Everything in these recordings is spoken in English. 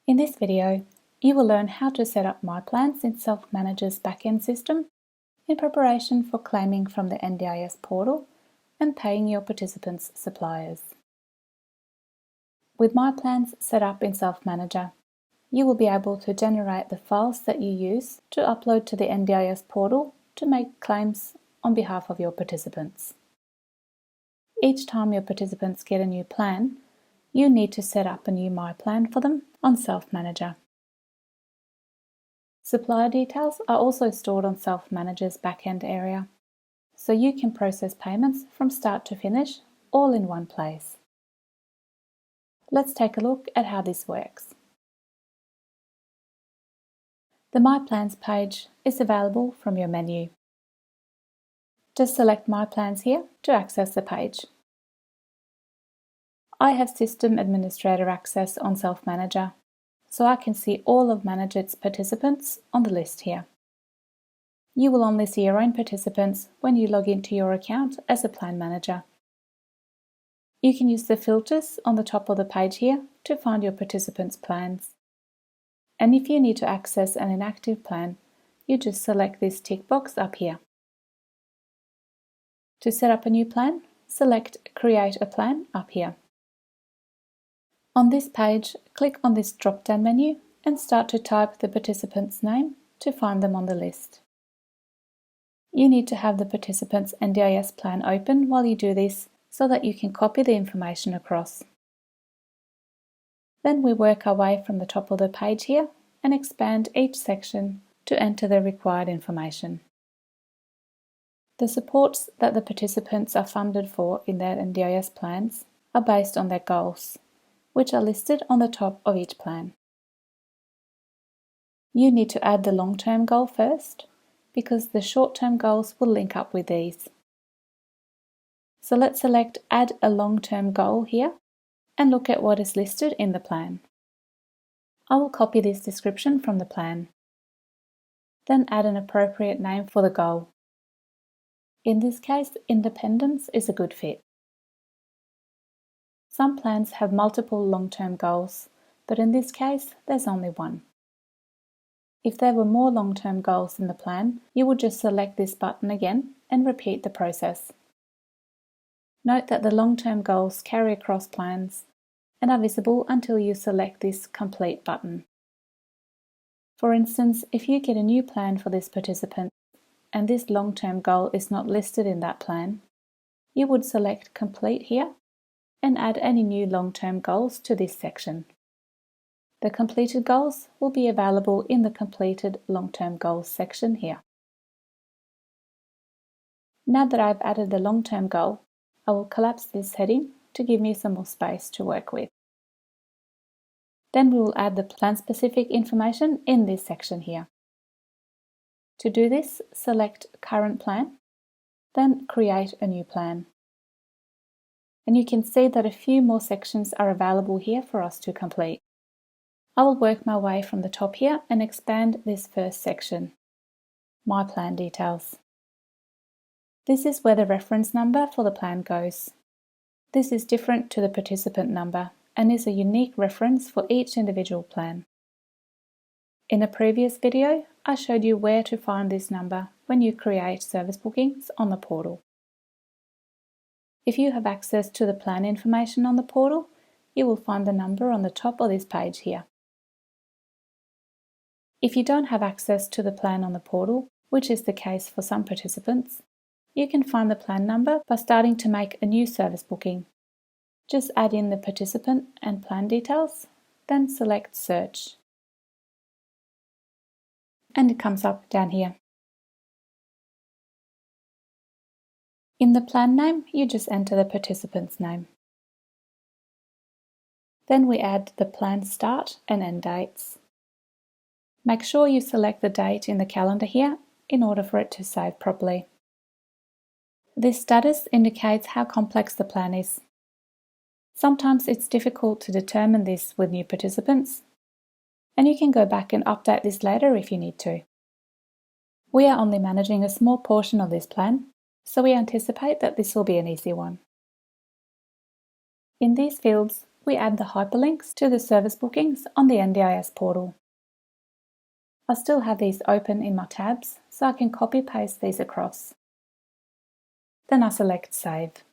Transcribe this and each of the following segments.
In this video, you will learn how to set up My Plans in Self-Manager's backend system in preparation for claiming from the NDIS Portal and paying your participants' suppliers. With My Plans set up in Self-Manager, you will be able to generate the files that you use to upload to the NDIS Portal to make claims on behalf of your participants. Each time your participants get a new plan, you need to set up a new My Plan for them on Self-Manager. Supplier details are also stored on Self-Manager's backend area, so you can process payments from start to finish all in one place. Let's take a look at how this works. The My Plans page is available from your menu. Just select My Plans here to access the page. I have System Administrator access on Self-Manager, so I can see all of Manageit's participants on the list here. You will only see your own participants when you log into your account as a plan manager. You can use the filters on the top of the page here to find your participants' plans. And if you need to access an inactive plan, you just select this tick box up here. To set up a new plan, select Create a Plan up here. On this page, click on this drop-down menu and start to type the participant's name to find them on the list. You need to have the participant's NDIS plan open while you do this so that you can copy the information across. Then we work our way from the top of the page here and expand each section to enter the required information. The supports that the participants are funded for in their NDIS plans are based on their goals, which are listed on the top of each plan. You need to add the long-term goal first, because the short-term goals will link up with these. So let's select Add a long-term goal here and look at what is listed in the plan. I will copy this description from the plan. Then add an appropriate name for the goal. In this case, independence is a good fit. Some plans have multiple long-term goals, but in this case, there's only one. If there were more long-term goals in the plan, you would just select this button again and repeat the process. Note that the long-term goals carry across plans and are visible until you select this Complete button. For instance, if you get a new plan for this participant and this long-term goal is not listed in that plan, you would select Complete here and add any new long-term goals to this section. The completed goals will be available in the Completed Long-Term Goals section here. Now that I've added the long-term goal, I will collapse this heading to give me some more space to work with. Then we will add the plan-specific information in this section here. To do this, select Current Plan, then Create a New Plan. And you can see that a few more sections are available here for us to complete. I will work my way from the top here and expand this first section, My Plan Details. This is where the reference number for the plan goes. This is different to the participant number and is a unique reference for each individual plan. In a previous video, I showed you where to find this number when you create service bookings on the portal. If you have access to the plan information on the portal, you will find the number on the top of this page here. If you don't have access to the plan on the portal, which is the case for some participants, you can find the plan number by starting to make a new service booking. Just add in the participant and plan details, then select Search. And it comes up down here. In the plan name, you just enter the participant's name. Then we add the plan start and end dates. Make sure you select the date in the calendar here in order for it to save properly. This status indicates how complex the plan is. Sometimes it's difficult to determine this with new participants, and you can go back and update this later if you need to. We are only managing a small portion of this plan, so we anticipate that this will be an easy one. In these fields, we add the hyperlinks to the service bookings on the NDIS portal. I still have these open in my tabs, so I can copy-paste these across. Then I select Save.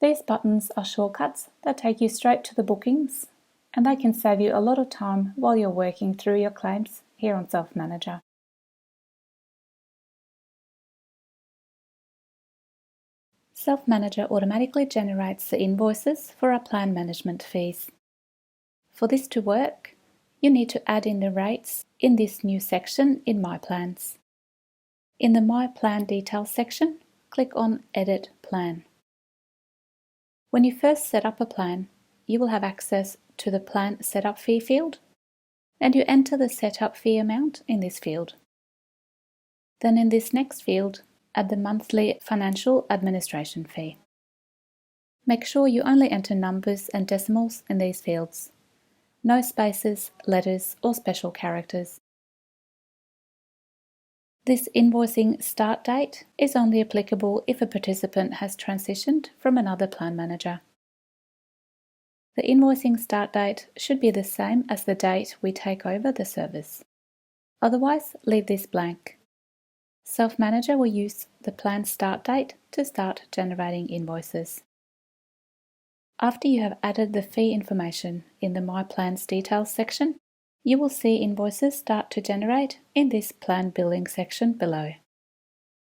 These buttons are shortcuts that take you straight to the bookings, and they can save you a lot of time while you're working through your claims here on Self Manager. Self Manager automatically generates the invoices for our plan management fees. For this to work, you need to add in the rates in this new section in My Plans. In the My Plan Details section, click on Edit Plan. When you first set up a plan, you will have access to the Plan Setup Fee field, and you enter the setup fee amount in this field. Then in this next field, add the monthly financial administration fee. Make sure you only enter numbers and decimals in these fields. No spaces, letters, or special characters. This invoicing start date is only applicable if a participant has transitioned from another plan manager. The invoicing start date should be the same as the date we take over the service. Otherwise, leave this blank. Self Manager will use the plan start date to start generating invoices. After you have added the fee information in the My Plans Details section, you will see invoices start to generate in this Plan Billing section below.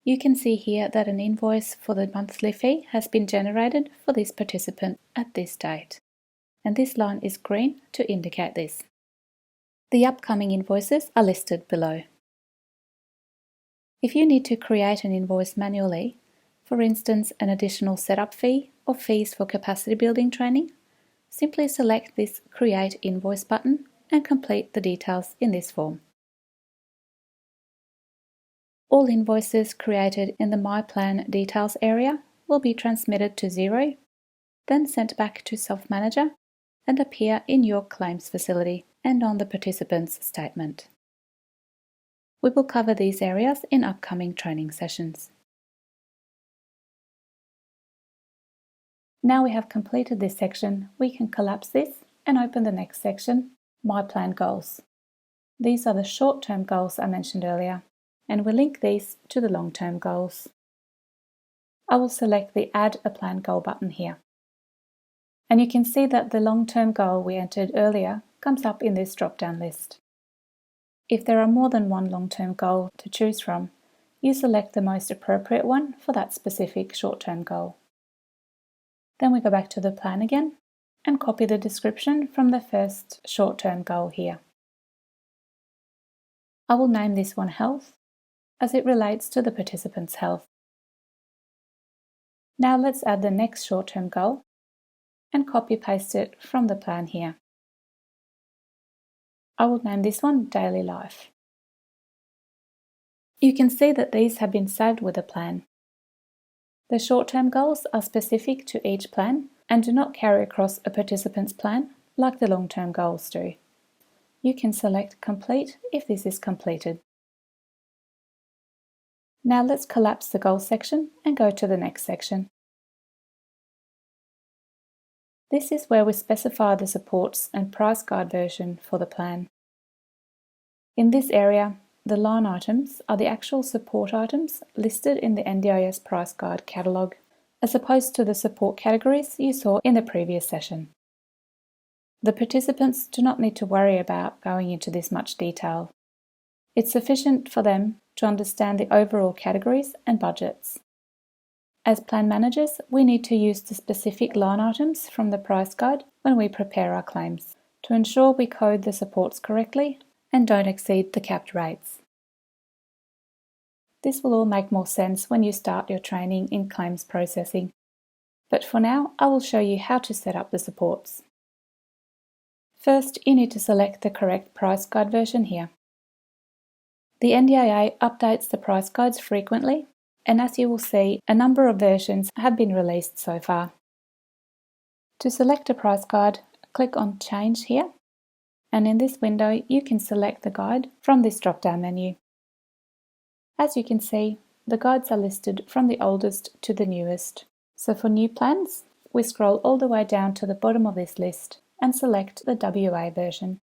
You can see here that an invoice for the monthly fee has been generated for this participant at this date, and this line is green to indicate this. The upcoming invoices are listed below. If you need to create an invoice manually, for instance an additional setup fee or fees for capacity building training, simply select this Create Invoice button and complete the details in this form. All invoices created in the My Plan Details area will be transmitted to Xero, then sent back to Self Manager and appear in your claims facility and on the participant's statement. We will cover these areas in upcoming training sessions. Now we have completed this section, we can collapse this and open the next section, My Plan Goals. These are the short-term goals I mentioned earlier, and we'll link these to the long-term goals. I will select the Add a Plan Goal button here. And you can see that the long-term goal we entered earlier comes up in this drop-down list. If there are more than one long-term goal to choose from, you select the most appropriate one for that specific short-term goal. Then we go back to the plan again and copy the description from the first short-term goal here. I will name this one Health, as it relates to the participant's health. Now let's add the next short-term goal and copy-paste it from the plan here. I will name this one Daily Life. You can see that these have been saved with a plan. The short-term goals are specific to each plan and do not carry across a participant's plan like the long-term goals do. You can select Complete if this is completed. Now let's collapse the goals section and go to the next section. This is where we specify the supports and price guide version for the plan. In this area, the line items are the actual support items listed in the NDIS Price Guide catalogue, as opposed to the support categories you saw in the previous session. The participants do not need to worry about going into this much detail. It's sufficient for them to understand the overall categories and budgets. As plan managers, we need to use the specific line items from the price guide when we prepare our claims to ensure we code the supports correctly and don't exceed the capped rates. This will all make more sense when you start your training in claims processing, but for now I will show you how to set up the supports. First, you need to select the correct price guide version here. The NDIA updates the price guides frequently, and as you will see, a number of versions have been released so far. To select a price guide, click on Change here, and in this window you can select the guide from this drop-down menu. As you can see, the guides are listed from the oldest to the newest. So for new plans, we scroll all the way down to the bottom of this list and select the WA version.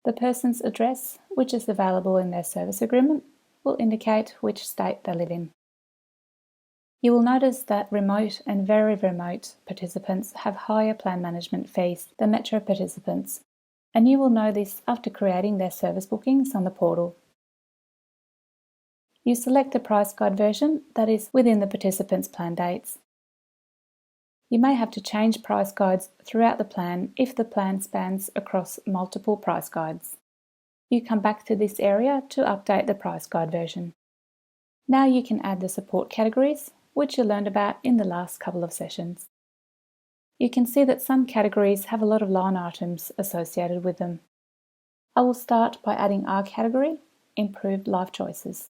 The person's address, which is available in their service agreement, will indicate which state they live in. You will notice that remote and very remote participants have higher plan management fees than metro participants, and you will know this after creating their service bookings on the portal. You select the price guide version that is within the participant's plan dates. You may have to change price guides throughout the plan if the plan spans across multiple price guides. You come back to this area to update the price guide version. Now you can add the support categories, which you learned about in the last couple of sessions. You can see that some categories have a lot of line items associated with them. I will start by adding our category, Improved Life Choices.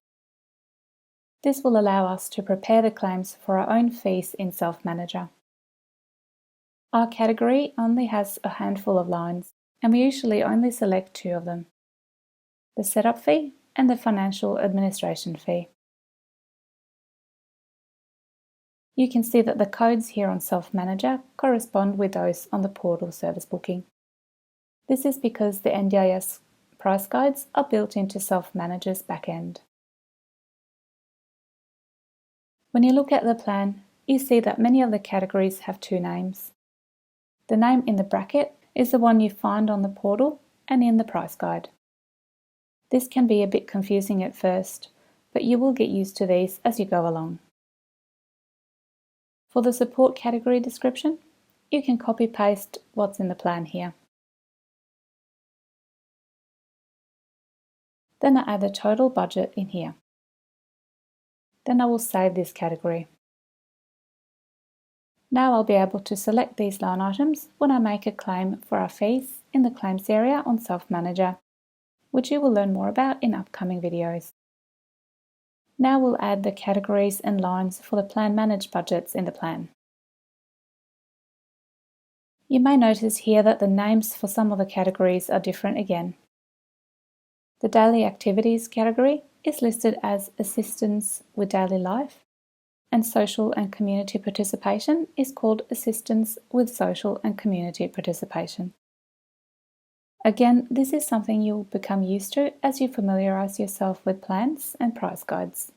This will allow us to prepare the claims for our own fees in Self Manager. Our category only has a handful of lines, and we usually only select 2 of them: the setup fee and the financial administration fee. You can see that the codes here on Self Manager correspond with those on the portal service booking. This is because the NDIS price guides are built into Self Manager's backend. When you look at the plan, you see that many of the categories have 2 names. The name in the bracket is the one you find on the portal and in the price guide. This can be a bit confusing at first, but you will get used to these as you go along. For the support category description, you can copy-paste what's in the plan here. Then I add the total budget in here. Then I will save this category. Now I'll be able to select these line items when I make a claim for our fees in the claims area on Self Manager, which you will learn more about in upcoming videos. Now we'll add the categories and lines for the plan managed budgets in the plan. You may notice here that the names for some of the categories are different again. The Daily Activities category is listed as Assistance with Daily Life, and Social and Community Participation is called Assistance with Social and Community Participation. Again, this is something you'll become used to as you familiarise yourself with plans and price guides.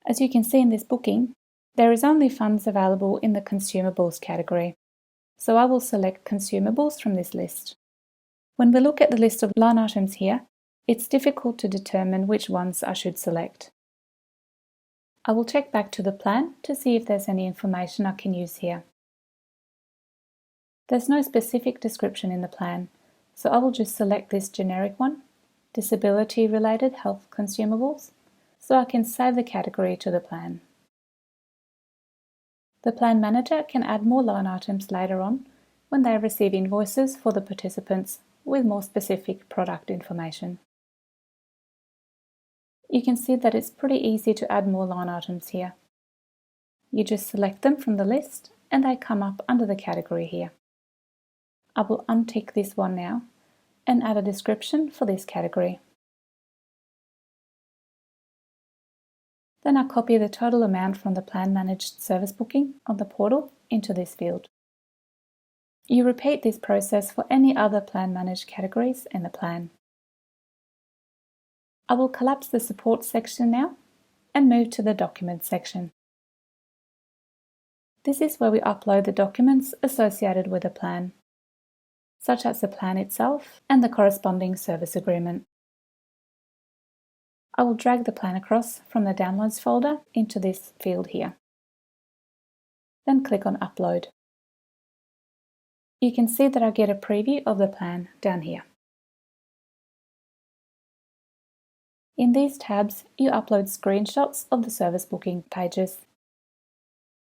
As you can see in this booking, there is only funds available in the Consumables category, so I will select Consumables from this list. When we look at the list of line items here, it's difficult to determine which ones I should select. I will check back to the plan to see if there's any information I can use here. There's no specific description in the plan, so I will just select this generic one, Disability-related health consumables, so I can save the category to the plan. The Plan Manager can add more line items later on when they receive invoices for the participants with more specific product information. You can see that it's pretty easy to add more line items here. You just select them from the list and they come up under the category here. I will untick this one now and add a description for this category. Then I copy the total amount from the Plan Managed Service Booking on the portal into this field. You repeat this process for any other Plan Managed categories in the plan. I will collapse the Support section now and move to the Documents section. This is where we upload the documents associated with the plan, such as the plan itself and the corresponding service agreement. I will drag the plan across from the Downloads folder into this field here. Then click on Upload. You can see that I get a preview of the plan down here. In these tabs, you upload screenshots of the service booking pages.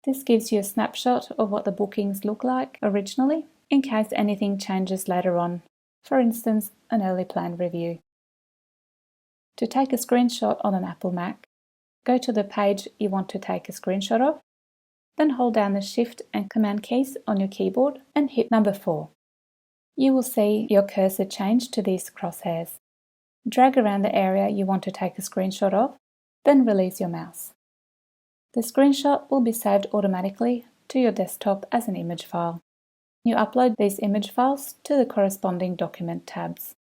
This gives you a snapshot of what the bookings look like originally, in case anything changes later on, for instance, an early plan review. To take a screenshot on an Apple Mac, go to the page you want to take a screenshot of, then hold down the Shift and Command keys on your keyboard and hit number 4. You will see your cursor change to these crosshairs. Drag around the area you want to take a screenshot of, then release your mouse. The screenshot will be saved automatically to your desktop as an image file. You upload these image files to the corresponding document tabs.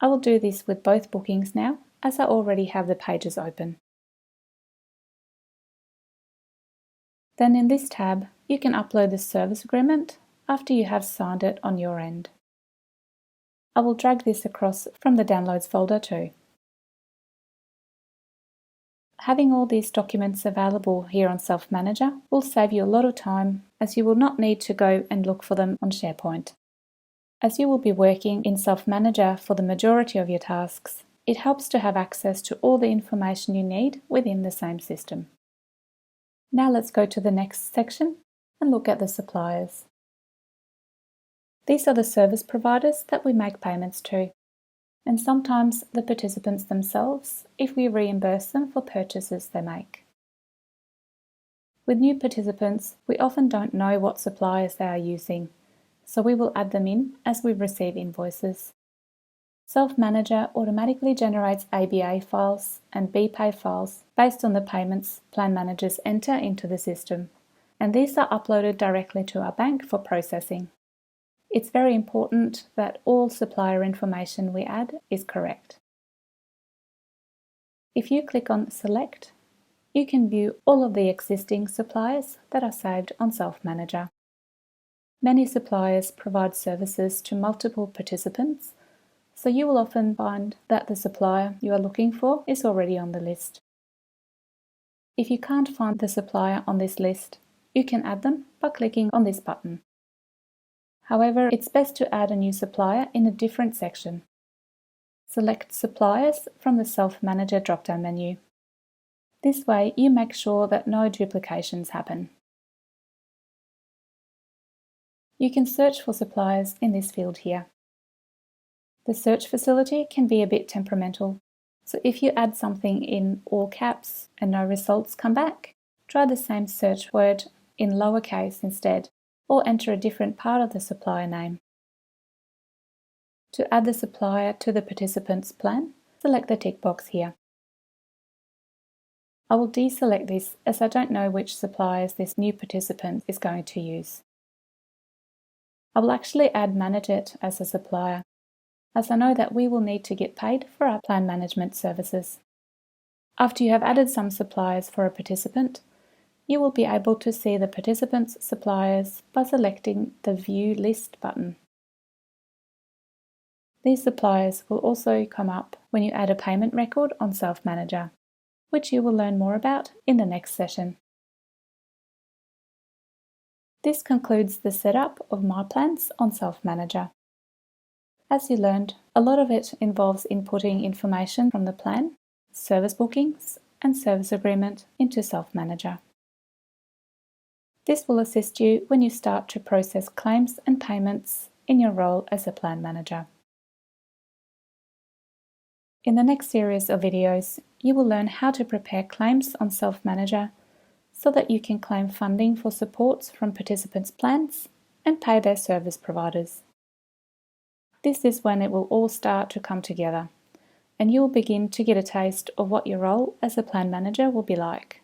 I will do this with both bookings now, as I already have the pages open. Then in this tab, you can upload the service agreement after you have signed it on your end. I will drag this across from the Downloads folder too. Having all these documents available here on Self Manager will save you a lot of time, as you will not need to go and look for them on SharePoint. As you will be working in Self Manager for the majority of your tasks, it helps to have access to all the information you need within the same system. Now let's go to the next section and look at the suppliers. These are the service providers that we make payments to, and sometimes the participants themselves if we reimburse them for purchases they make. With new participants, we often don't know what suppliers they are using, so we will add them in as we receive invoices. Self Manager automatically generates ABA files and BPay files based on the payments plan managers enter into the system, and these are uploaded directly to our bank for processing. It's very important that all supplier information we add is correct. If you click on Select, you can view all of the existing suppliers that are saved on Self Manager. Many suppliers provide services to multiple participants, so you will often find that the supplier you are looking for is already on the list. If you can't find the supplier on this list, you can add them by clicking on this button. However, it's best to add a new supplier in a different section. Select Suppliers from the Self Manager drop-down menu. This way, you make sure that no duplications happen. You can search for suppliers in this field here. The search facility can be a bit temperamental, so if you add something in all caps and no results come back, try the same search word in lowercase instead, or enter a different part of the supplier name. To add the supplier to the participant's plan, select the tick box here. I will deselect this as I don't know which suppliers this new participant is going to use. I will actually add Manage It as a supplier, as I know that we will need to get paid for our plan management services. After you have added some suppliers for a participant, you will be able to see the participant's suppliers by selecting the View List button. These suppliers will also come up when you add a payment record on Self Manager, which you will learn more about in the next session. This concludes the setup of My Plans on Self Manager. As you learned, a lot of it involves inputting information from the plan, service bookings, and service agreement into Self Manager. This will assist you when you start to process claims and payments in your role as a plan manager. In the next series of videos, you will learn how to prepare claims on Self Manager so that you can claim funding for supports from participants' plans and pay their service providers. This is when it will all start to come together, and you will begin to get a taste of what your role as a plan manager will be like.